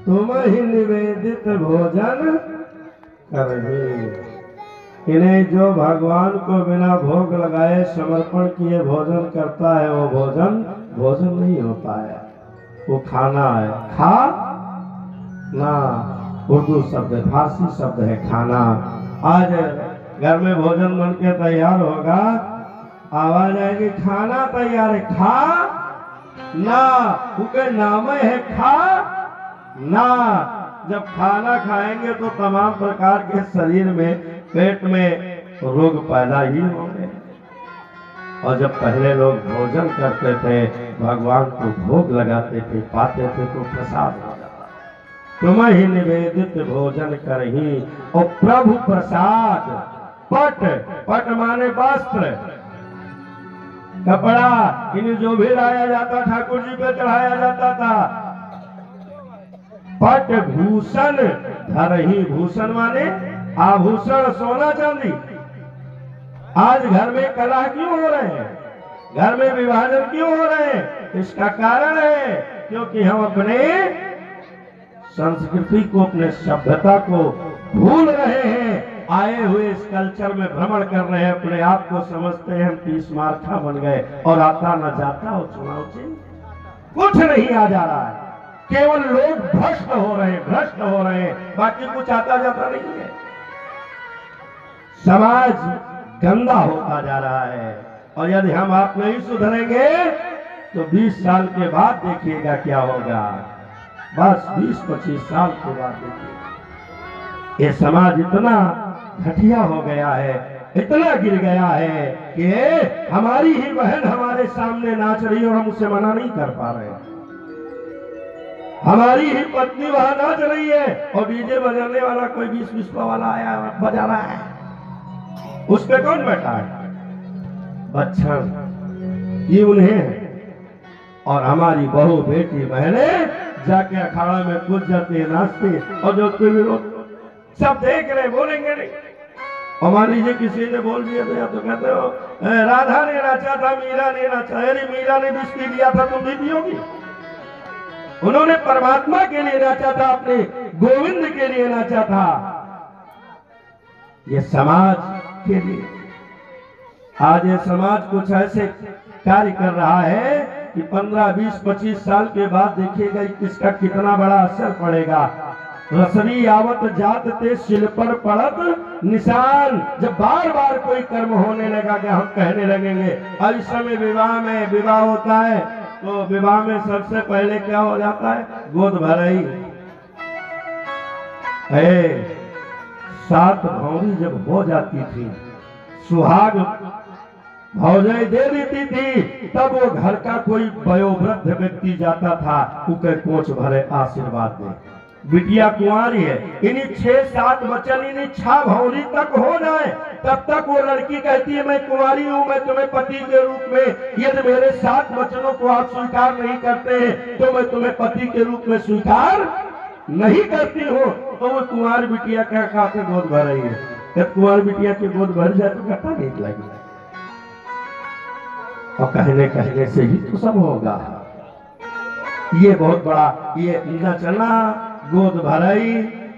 तुम ही निवेदित भोजन करही। इन्हें जो भगवान को बिना भोग लगाए समर्पण किए भोजन करता है वो भोजन भोजन नहीं होता है, वो खाना है। खा ना उर्दू शब्द है, फारसी शब्द है खाना। आज घर में भोजन बन के तैयार होगा, आवाज आएगी खाना तैयार है, खा ना, क्योंकि नाम है खा ना। जब खाना खाएंगे तो तमाम प्रकार के शरीर में पेट में रोग पैदा ही होंगे। और जब पहले लोग भोजन करते थे, भगवान को भोग लगाते थे, पाते थे तो प्रसाद हो जाता। तुम ही निवेदित भोजन करही और प्रभु प्रसाद। पट, पट माने वस्त्र, कपड़ा, इन्हें जो भी लाया जाता ठाकुर जी पे चढ़ाया जाता था। पट भूषण धरही, भूषण माने आभूषण, सोना चांदी। आज घर में कलह क्यों हो रहे हैं, घर में विभाजन क्यों हो रहे हैं? इसका कारण है क्योंकि हम अपने संस्कृति को, अपने सभ्यता को भूल रहे हैं। आए हुए इस कल्चर में भ्रमण कर रहे हैं, अपने आप को समझते हैं हम 30 मार्था बन गए और आता न जाता और चुनाव चिन्ह कुछ नहीं आ जा रहा है। केवल लोग भ्रष्ट हो रहे हैं, भ्रष्ट हो रहे हैं, बाकी कुछ आता जाता नहीं है। समाज गंदा होता जा रहा है और यदि हम आप नहीं सुधरेंगे तो 20 साल के बाद देखिएगा क्या होगा। बस 20-25 साल के बाद देखिएगा ये समाज इतना घटिया हो गया है, इतना गिर गया है कि हमारी ही बहन हमारे सामने नाच रही है और हम उसे मना नहीं कर पा रहे। हमारी ही पत्नी वहां नाच रही है और डीजे बजाने वाला कोई 20-20 वाला आया बजा रहा है, उस पे कौन बैठा है? बच्चन ये उन्हें है। और हमारी बहू बेटी बहने जाके अखाड़ा में कूद जाते नाचते और जो कोई विरोध सब देख रहे, बोलेंगे नहीं। और मान लीजिए किसी ने बोल दिया तो या तो कहते हो राधा ने नाचा था, मीरा ने नाचा, अरे मीरा ने विस्की दिया था तुम भी पियोगी। उन्होंने परमात्मा के लिए नाचा था, अपने गोविंद के लिए नाचा था, ये समाज के लिए। आज ये समाज कुछ ऐसे कार्य कर रहा है कि 15, 20, 25 साल के बाद देखिएगा इसका कितना बड़ा असर पड़ेगा। रसरी आवत जात ते शिल पर पड़त निशान। जब बार बार कोई कर्म होने लगा कि हम कहने लगेंगे, और इस समय विवाह होता है तो विवाह में सबसे पहले क्या हो जाता है? गोद भराई। 7 भौरी जब हो जाती थी, सुहाग भौजाई दे देती थी, तब वो घर का कोई वयोवृद्ध व्यक्ति जाता था, उके कोच भरे आशीर्वाद दे। बिटिया कुंवारी है, इन्हीं 6-7 वचन, इन्हीं 6 भौरी तक हो जाए, तब तक वो लड़की कहती है मैं कुंवारी हूँ, मैं तुम्हें पति के रूप में, यदि मेरे 7 वचनों को आप स्वीकार नहीं करते हैं तो मैं तुम्हें पति के रूप में स्वीकार नहीं करती हूँ। तो वो कुंवार बिटिया क्या खाते गोद भर रही है। जब कुंवार बिटिया की गोद भर जाए तो कहता नहीं लगेगा, और कहने कहने से ही तो सब होगा। ये बहुत बड़ा ये नचना, गोद भराई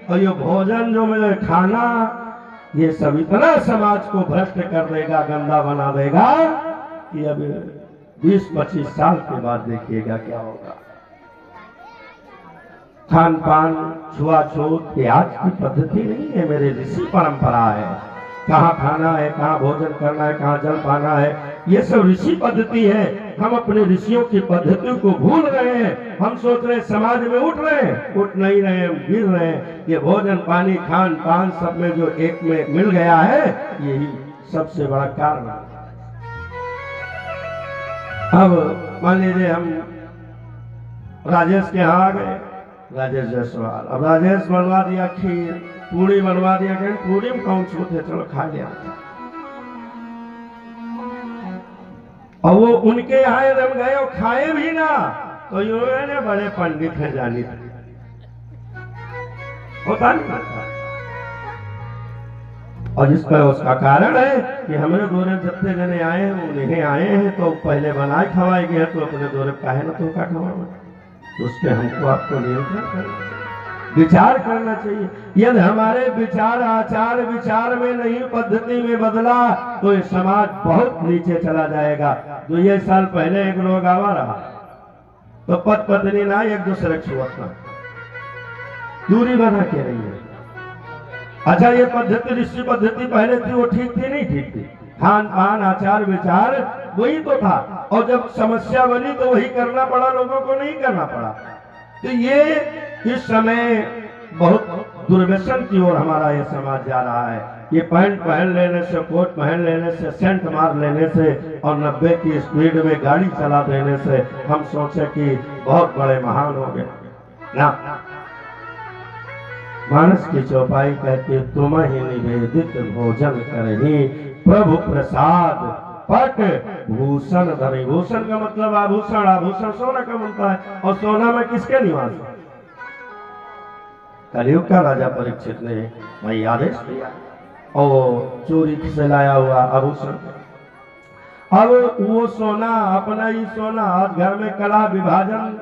और ये भोजन जो मिले खाना, ये सब इतना समाज को भ्रष्ट कर देगा, गंदा बना देगा कि अब 20-25 साल के बाद देखिएगा क्या होगा। खान पान छुआछूत ये आज की पद्धति नहीं है, मेरे ऋषि परंपरा है। कहाँ खाना है, कहाँ भोजन करना है, कहाँ जल पाना है, ये सब ऋषि पद्धति है। हम अपने ऋषियों की पद्धति को भूल रहे हैं। हम सोच रहे हैं समाज में उठ रहे हैं, उठ नहीं रहे, हम गिर रहे हैं। ये भोजन पानी खान पान सब में जो एक में मिल गया है, यही सबसे बड़ा कारण है। अब मान लीजिए हम राजेश के यहाँ आ गए, राजेश जायसवाल, अब राजेश बनवा दिया खीर, पूरी बनवा दिया, पूरी में कौन छूट है, चलो खा लिया। और वो उनके यहाँ हम गए और खाए भी ना, तो ये बड़े पंडित हैं जानी होता नहीं। और इस पर उसका कारण है कि हमारे दोरे जितने जने आए हैं उन्हें आए हैं तो पहले बनाए खवाए गए तो अपने दोरे काहे ना तो का खवा, तो उस पर हमको आपको नियंत्रण करना चाहिए, विचार करना चाहिए। यदि हमारे विचार आचार विचार में नहीं पद्धति में बदला तो ये समाज बहुत नीचे चला जाएगा। 2 साल पहले एक लोग आवा रहा तो पत पत्नी ना एक दूसरे को छुआ, दूरी बना के रही है। अच्छा ये पद्धति ऋषि पद्धति पहले थी वो ठीक थी नहीं ठीक थी, खान पान आचार विचार वही तो था, और जब समस्या बनी तो वही करना पड़ा, लोगों को नहीं करना पड़ा। तो ये इस समय बहुत दुर्व्यसन की ओर हमारा ये समाज जा रहा है। ये पैंट पहन लेने से, कोट पहन लेने से, सेंट मार लेने से और 90 की स्पीड में गाड़ी चला देने से हम सोचे कि बहुत बड़े महान हो गए ना। मानस की चौपाई कहती तुम ही निवेदित भोजन करही प्रभु प्रसाद पट भूषण धरे। भूषण का मतलब आभूषण, आभूषण सोना का बनता है, और सोना में किसके निवास है? कलयुग का राजा परीक्षित ने वही आदेश दिया और चोरी से लाया हुआ आभूषण। अब वो सोना अपना ही सोना, आज घर में कला विभाजन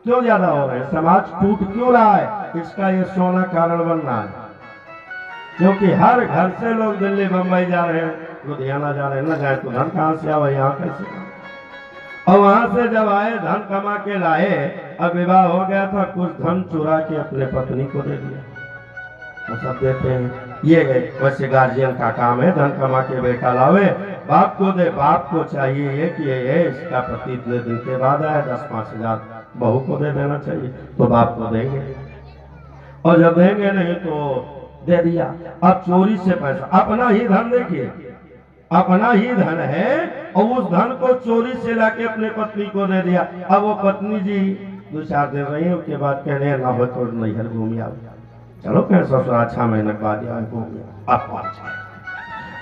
क्यों ज्यादा हो रहे हैं, समाज टूट क्यों रहा है, इसका ये सोना कारण बन रहा है। क्योंकि हर घर से लोग दिल्ली बंबई जा रहे हैं, लुधियाना जा रहे हैं, न जाए तो धन कहाँ से आवे, यहाँ कैसे, और वहां से जब आए धन कमा के लाए, अब विवाह हो गया था, कुछ धन चुरा के अपने पत्नी को दे दिया, तो सब देते हैं। ये वैसे गार्जियन का काम है, धन कमा के बेटा लावे, बाप को दे, बाप को चाहिए ये कि ये इसका पति इतने दिन के बाद आया, 10-5 हजार बहू को दे देना चाहिए, तो बाप को देंगे, और जब देंगे नहीं तो दे दिया। अब चोरी से पैसा, अपना ही धन, देखिए अपना ही धन है और उस धन को चोरी से लाके अपने पत्नी को दे दिया। अब वो पत्नी जी 2-4 दिन रही, उसके बाद कहने ना हो तो नैहर घूम आओ, चलो कह ससुराल 6 महीने बाद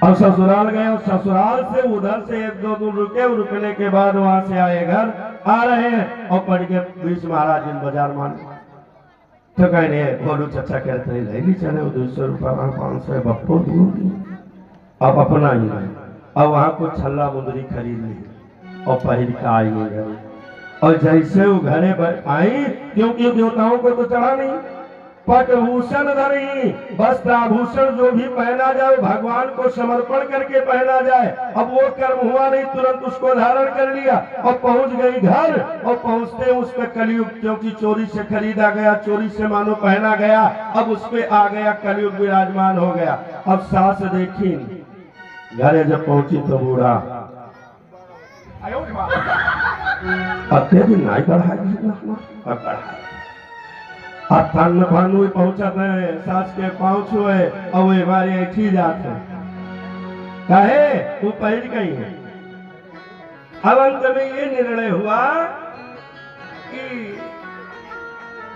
अब ससुराल गए, और ससुराल से उधर से 1-2 दिन रुके, रुकने के बाद वहां से आए, घर आ रहे हैं और पढ़ के बीच महाराज दिन बाजार मान तो कहने बोलू चचा कहते हैं ले चले 200 रुपया 500 बप्पो दूंगी, अब अपना ही नहीं। अब वहां कुछ छल्ला मुंदरी खरीद ली और पहन के आई है, और जैसे वो घरे आई, क्योंकि देवताओं को तो चढ़ा नहीं, पटभूषण धरी, वस्त्र आभूषण जो भी पहना जाए भगवान को समर्पण करके पहना जाए। अब वो कर्म हुआ नहीं, तुरंत उसको धारण कर लिया और पहुंच गई घर, और पहुंचते उस पे कलयुग, क्योंकि चोरी से खरीदा गया, चोरी से मानो पहना गया, अब उस पे आ गया कलयुग विराजमान हो गया। अब सास देखी, घरे जब पहुंची तो बूढ़ा अत्य दिन नहीं बढ़ाई, थान भानु पहुंचत है, सास के पाँव छुए और वो बारे ऐठी जाते कहे वो पहल गई है। अब अंत में ये निर्णय हुआ कि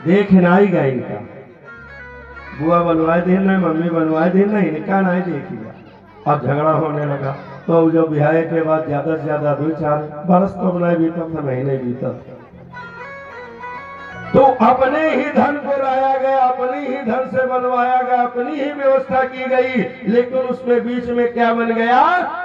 देख नहीं गए, इनका बुआ बनवाए देना, मम्मी बनवाए देना, इनका नहीं देखिएगा। अब झगड़ा होने लगा, तो जब ब्याह के बाद ज्यादा से ज्यादा 2-4 बरस तो नहीं बीता था, महीने बीता, तो अपने ही धन को लाया गया, अपने ही धन से बनवाया गया, अपनी ही व्यवस्था की गई, लेकिन उसमें बीच में क्या बन गया,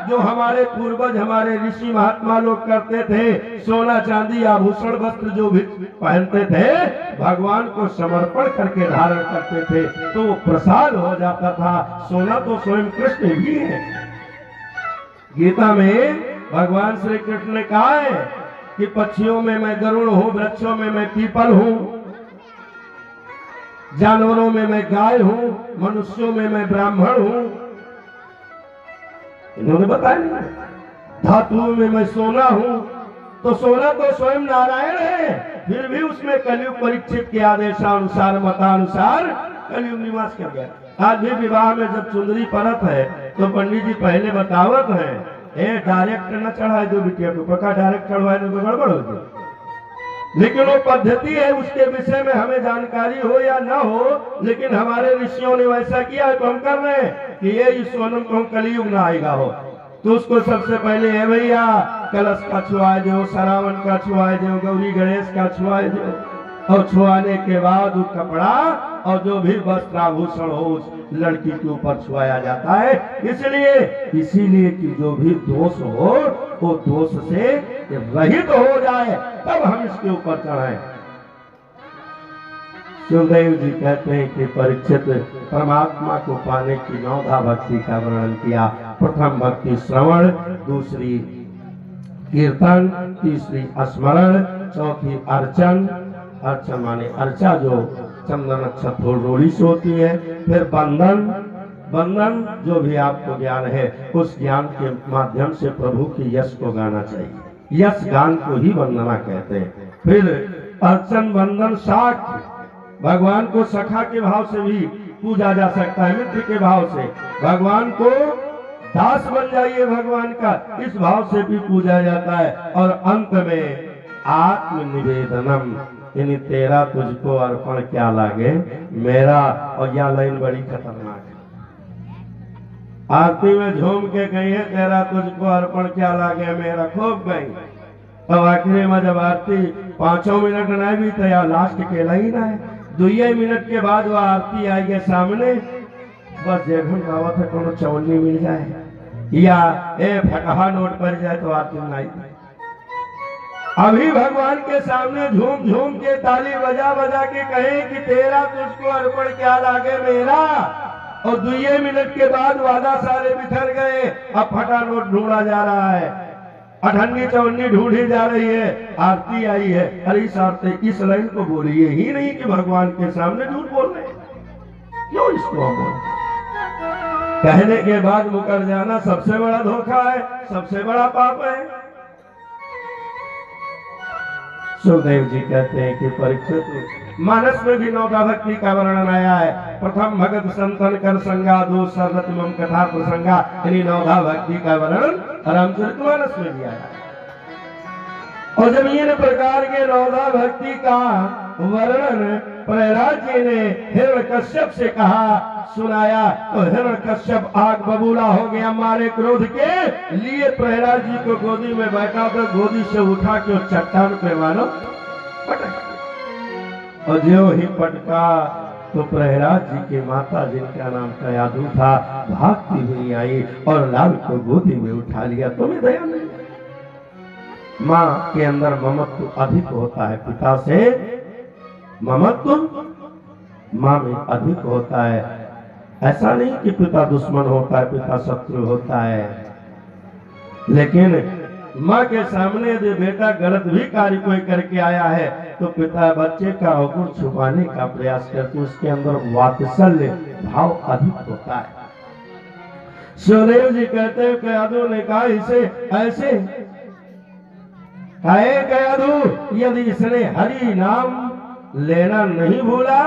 जो हमारे पूर्वज हमारे ऋषि महात्मा लोग करते थे, सोना चांदी आभूषण वस्त्र जो भी पहनते थे, भगवान को समर्पण करके धारण करते थे, तो वो प्रसाद हो जाता था। सोना तो स्वयं कृष्ण ही है। गीता में भगवान श्री कृष्ण ने कहा है कि पक्षियों में मैं गरुड़ हूं, वृक्षों में मैं पीपल हूं, जानवरों में मैं गाय हूं, मनुष्यों में मैं ब्राह्मण हूं, इन्होंने बताया। धातुओं में मैं सोना हूं, तो सोना तो स्वयं नारायण है, फिर भी उसमें कलयुग परीक्षित के आदेशानुसार मतानुसार कलयुग निवास कर गया। आज भी विवाह में जब चुंदरी परत है तो पंडित जी पहले बतावत है, डायरेक्ट न चढ़ाए दो बिटिया को, पक्का डायरेक्ट चढ़वाए दो तो गड़बड़ हो जाए। लेकिन वो पद्धति है, उसके विषय में हमें जानकारी हो या ना हो, लेकिन हमारे ऋषियों ने वैसा किया है, तो हम कर रहे हैं कि ये सोनम को कलयुग ना आएगा हो, तो उसको सबसे पहले है भैया कलश का छुआए दो, सरावन का छुआए दो, गौरी गणेश का छुआए दो, और छुआने के बाद वो कपड़ा और जो भी वस्त्राभूषण हो उस लड़की के ऊपर छुआया जाता है। इसीलिए कि जो भी दोष हो वो दोष से रहित हो जाए, तब हम इसके ऊपर चढ़ाएं। सुखदेव जी कहते हैं कि परीक्षित परमात्मा को पाने की 9 भक्ति का वर्णन किया। प्रथम भक्ति श्रवण, दूसरी कीर्तन, तीसरी स्मरण, चौथी अर्चन। अर्चन माने अर्चा जो चंदन अक्षत रोड़ी से होती है। फिर बंधन जो भी आपको ज्ञान है उस ज्ञान के माध्यम से प्रभु की यश को गाना चाहिए। यश गान को ही वंदना कहते हैं। फिर अर्चन, बंधन, साख, भगवान को सखा के भाव से भी पूजा जा सकता है, मित्र के भाव से। भगवान को दास बन जाइए भगवान का, इस भाव से भी पूजा जाता है। और अंत में आत्मनिवेदनम, यानी तेरा तुझको अर्पण क्या लागे मेरा। और यह लाइन बड़ी खतरनाक है। आरती में झूम के गई है तेरा तुझको अर्पण क्या लागे मेरा, खूब गई। तब आखिरी में जब आरती 5 मिनट नहीं भी तो या लास्ट के लाइन है 2 मिनट के बाद वह आरती आएगी सामने। बस जगह गावत है कोनो चवन्नी मिल जाए या फटहा नोट पर जाए तो आरती नहीं। अभी भगवान के सामने झूम झूम के ताली बजा बजा के कहे कि तेरा तुझको अर्पण क्या लागे मेरा। और 2 मिनट के बाद वादा सारे बिखर गए। अब फटा नोट ढूंढा जा रहा है, अठन्नी चवन्नी ढूंढी जा रही है, आरती आई है। अरे इस आरती इस लाइन को बोलिए ही नहीं कि भगवान के सामने झूठ बोल रहे, क्यों इसको बोल। कहने के बाद मुकर जाना सबसे बड़ा धोखा है, सबसे बड़ा पाप है। सुखदेव जी कहते हैं कि परीक्षित मानस में भी 9 भक्ति का वर्णन आया है। प्रथम भगत संतन कर संगा, दो सरत मम कथा प्रसंगा, यानी 9 भक्ति का वर्णन रामचरितमानस में भी आया है। और जब इन प्रकार के 9 भक्ति का वर्णन प्रहलाद जी ने हिरण्यकश्यप से कहा, सुनाया, तो हिरण्यकश्यप आग बबूला हो गया मारे क्रोध के लिए। प्रहलाद जी को गोदी में बैठा तो गोदी से उठा के चट्टान पे मानो पटक। और जो ही पटका तो प्रहलाद जी की माता जिनका नाम कयाधु था भागती हुई आई और लाल को गोदी में उठा लिया। तुम्हें दया नहीं? माँ के अंदर ममत्व अधिक होता है पिता से, ममत्व माँ में अधिक होता है। ऐसा नहीं कि पिता दुश्मन होता है, पिता शत्रु होता है, लेकिन माँ के सामने यदि बेटा गलत भी कार्य कोई करके आया है तो पिता बच्चे का अवगुण छुपाने का प्रयास करते, उसके अंदर वात्सल्य भाव अधिक होता है। सुखदेव जी कहते हैं कयाधु ने कहा इसे ऐसे कहे, कयाधु यदि इसने हरि नाम लेना नहीं भूला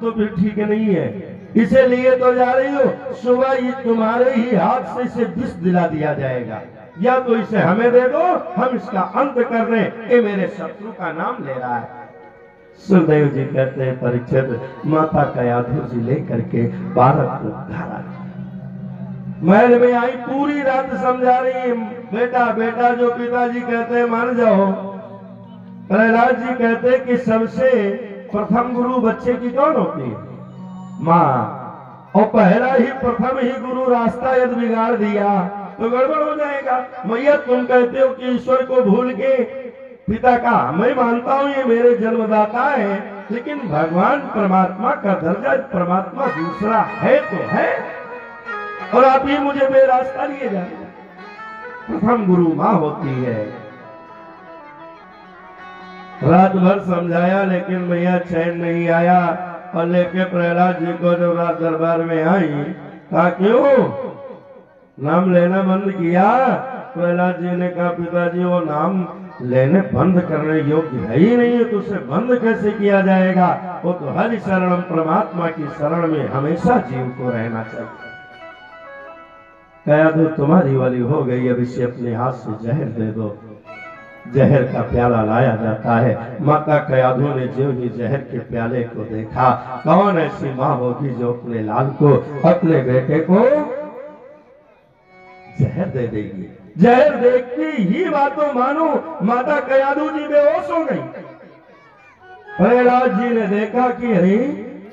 तो फिर ठीक नहीं है। इसे लिए तो जा रही हो, सुबह तुम्हारे ही हाथ से इसे विष दिला दिया जाएगा, या तो इसे हमें दे दो, हम इसका अंत कर रहे, ये मेरे शत्रु का नाम ले रहा है। सुखदेव जी कहते हैं परीक्षित माता कयाधु जी लेकर के बालक को घर आए। महल में आई, पूरी रात समझा रही, बेटा बेटा जो पिताजी कहते हैं मान जाओ। प्रहलाद जी कहते हैं कि सबसे प्रथम गुरु बच्चे की कौन होती है? माँ। और पहला ही प्रथम ही गुरु रास्ता यदि बिगाड़ दिया तो गड़बड़ हो जाएगा। मैया तुम कहते हो कि ईश्वर को भूल के पिता का, मैं मानता हूँ ये मेरे जन्मदाता है, लेकिन भगवान परमात्मा का दर्जा परमात्मा दूसरा है तो है, और आप ही मुझे बेरास्ता लिए जा रहे। प्रथम गुरु माँ होती है। रात भर समझाया लेकिन मैया चैन नहीं आया, और लेके प्रहलाद जी को जब रात दरबार में आई कहा क्यों नाम लेना बंद किया? प्रहलाद जी ने कहा पिताजी वो नाम लेने बंद करने योग्य है ही नहीं है, तो उसे बंद कैसे किया जाएगा? वो तो हरि शरणम परमात्मा की शरण में हमेशा जीव को रहना चाहिए। कयाधु तुम्हारी वाली हो गई, अब इसे अपने हाथ से जहर दे दो। जहर का प्याला लाया जाता है। माता कयाधु ने जो ही जहर के प्याले को देखा, कौन ऐसी माँ होगी जो अपने लाल को, अपने बेटे को जहर दे देगी? जहर देखती ही बातों मानो माता कयाधु जी बेहोश हो गई। प्रहलाद जी ने देखा कि अरे